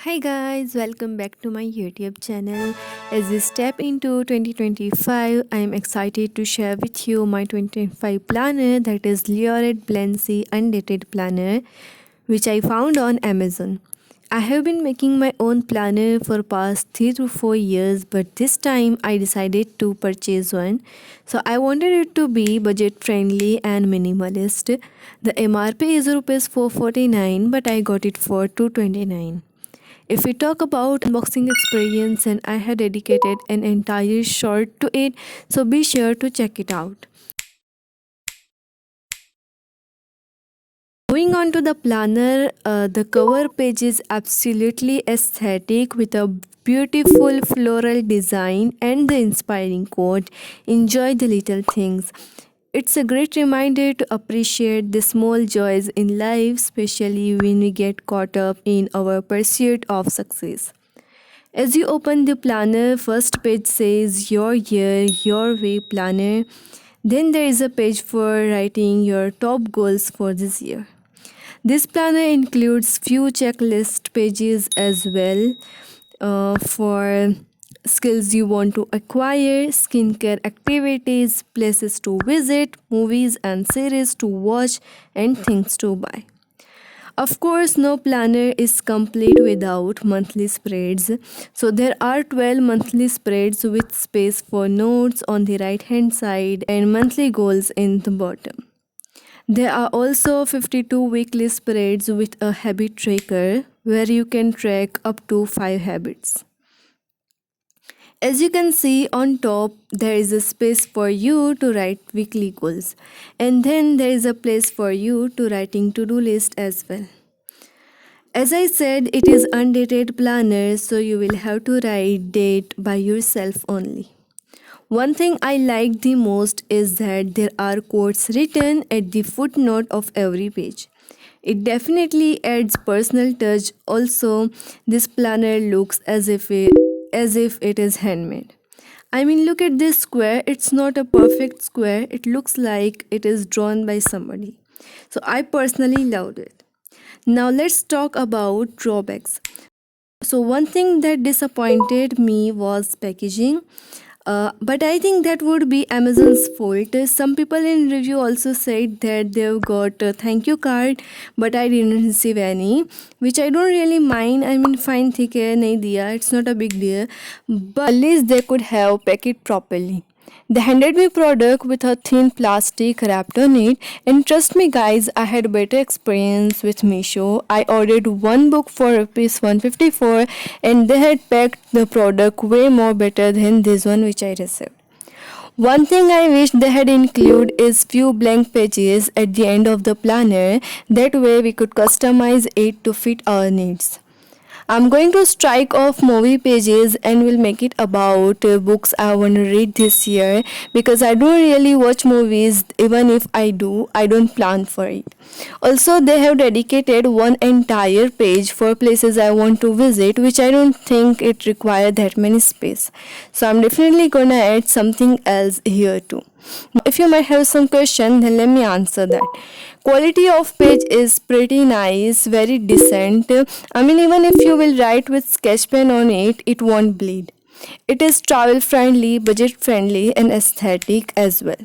Hi guys, welcome back to my YouTube channel. As we step into 2025, I am excited to share with you my 2025 planner, that is Lioret Blency Undated Planner, which I found on Amazon. I have been making my own planner for past 3 to 4 years, but this time I decided to purchase one. So I wanted it to be budget friendly and minimalist. The MRP is rupees 449, but I got it for 229. If we talk about unboxing experience, and I had dedicated an entire short to it, so be sure to check it out. Moving on to the planner, the cover page is absolutely aesthetic with a beautiful floral design and the inspiring quote, "Enjoy the little things." It's a great reminder to appreciate the small joys in life, especially when we get caught up in our pursuit of success. As you open the planner, first page says "Your Year, Your Way Planner." Then there is a page for writing your top goals for this year. This planner includes few checklist pages as well for skills you want to acquire, skincare activities, places to visit, movies and series to watch, and things to buy. Of course, no planner is complete without monthly spreads. So there are 12 monthly spreads with space for notes on the right hand side and monthly goals in the bottom. There are also 52 weekly spreads with a habit tracker where you can track up to 5 habits. As you can see on top, there is a space for you to write weekly goals, and then there is a place for you to writing to-do list as well. As I said, it is undated planner, so you will have to write date by yourself only. One thing I like the most is that there are quotes written at the footnote of every page. It definitely adds personal touch. Also, this planner looks as if it is handmade. I mean, look at this square. It's not a perfect square. It looks like it is drawn by somebody. So I personally loved it. Now let's talk about drawbacks. So one thing that disappointed me was packaging. But I think that would be Amazon's fault. Some people in review also said that they've got a thank you card, but I didn't receive any, which I don't really mind. I mean, fine, theek hai, nahi diya. It's not a big deal, but at least they could have packed it properly. They handed me product with a thin plastic wrapped on it, and trust me guys, I had better experience with Meesho. I ordered one book for rupees 154 and they had packed the product way more better than this one which I received. One thing I wish they had included is few blank pages at the end of the planner. That way we could customize it to fit our needs. I'm going to strike off movie pages and will make it about books I want to read this year, because I don't really watch movies. Even if I do, I don't plan for it. Also, they have dedicated one entire page for places I want to visit, which I don't think it requires that many space. So I'm definitely gonna add something else here too. If you might have some question, then let me answer that. Quality of page is pretty nice, very decent. I mean, even if you will write with sketch pen on it, it won't bleed. It is travel friendly, budget friendly, and aesthetic as well.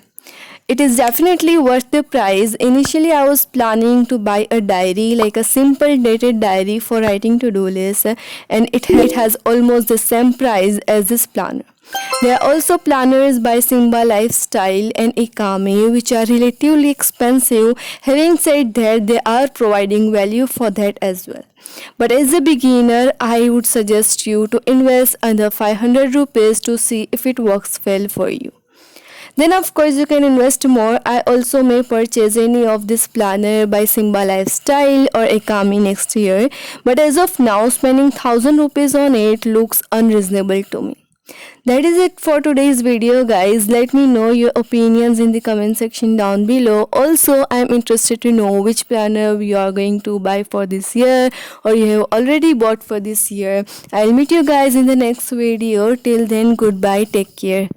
It is definitely worth the price. Initially, I was planning to buy a diary, like a simple dated diary for writing to-do lists, and it has almost the same price as this planner. There are also planners by Simba Lifestyle and Ikami, which are relatively expensive. Having said that, they are providing value for that as well. But as a beginner, I would suggest you to invest under 500 rupees to see if it works well for you. Then of course you can invest more. I also may purchase any of this planner by Simba Lifestyle or Ekami next year. But as of now, spending 1000 rupees on it looks unreasonable to me. That is it for today's video guys. Let me know your opinions in the comment section down below. Also, I am interested to know which planner you are going to buy for this year or you have already bought for this year. I'll meet you guys in the next video. Till then, goodbye, take care.